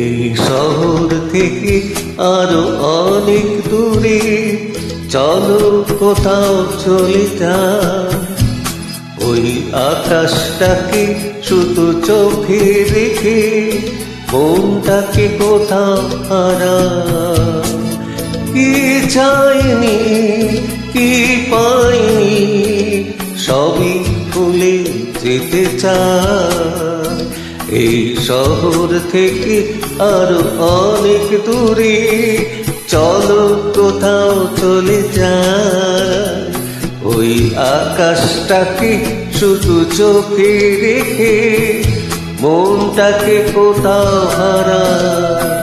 এই শহর থেকে আরো অনেক দূরে চলো কোথাও চলে যাই। ওই আকাশটাকে শুধু চোখে রেখে মনটাকে কোথাও হারাই। কি চাইনি কি পাইনি সবই ভুলে যেতে চাই। এই শহর থেকে আরো অনেক দূরে চলো কোথাও চলে যাই। ওই আকাশটাকে শুধু চোখে রেখে মনটাকে কোথাও হারাই।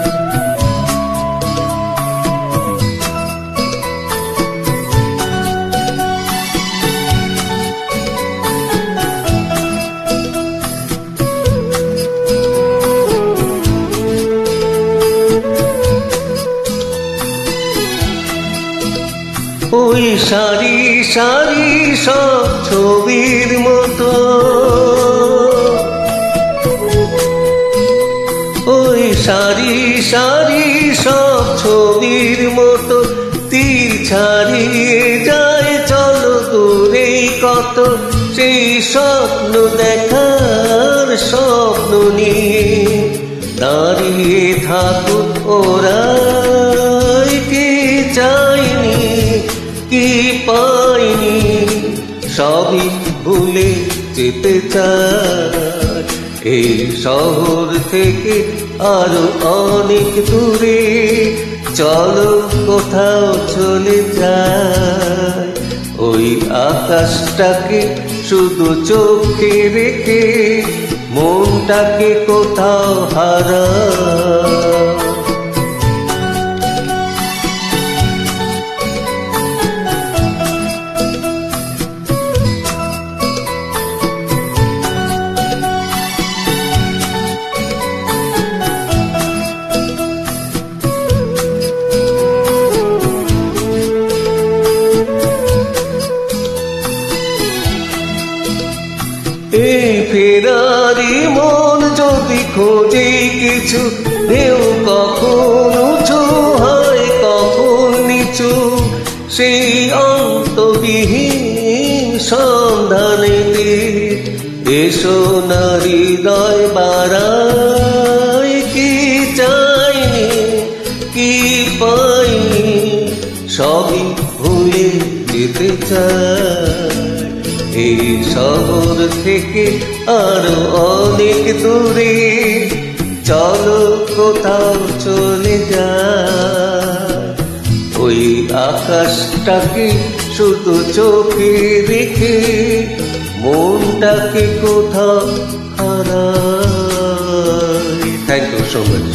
ওই সারি সারি সব ছবির মতো, ওই সারি সারি সব ছবির মতো তীর ছাড়িয়ে যায় চলো দূরে কত। সেই স্বপ্ন দেখার স্বপ্ন নিয়ে দাঁড়িয়ে থাকুক ওরা। কি চাইনি কি পাইনি সবই ভুলে যেতে চাই। এই শহর থেকে আরো অনেক দূরে চলো কোথাও চলে যাই। ওই আকাশটাকে শুধু চোখে রেখে মনটাকে কোথাও হারাই। এই ফেরারি মন যদি খোঁজে কিছু, ঢেউ কখন উঁচু হয় কখন নিচু, সেই অন্তবিহীন সন্ধানেতে এসো না হৃদয় বাড়াই। কি চাইনি কি পাইনি সবই ভুলে যেতে চাই। এই শহর থেকে আরো অনেক দূরে চলো কোথাও চলে যাই। ওই আকাশটাকে শুধু চোখে রেখে মনটাকে কোথাও হারাই। Thank you so much.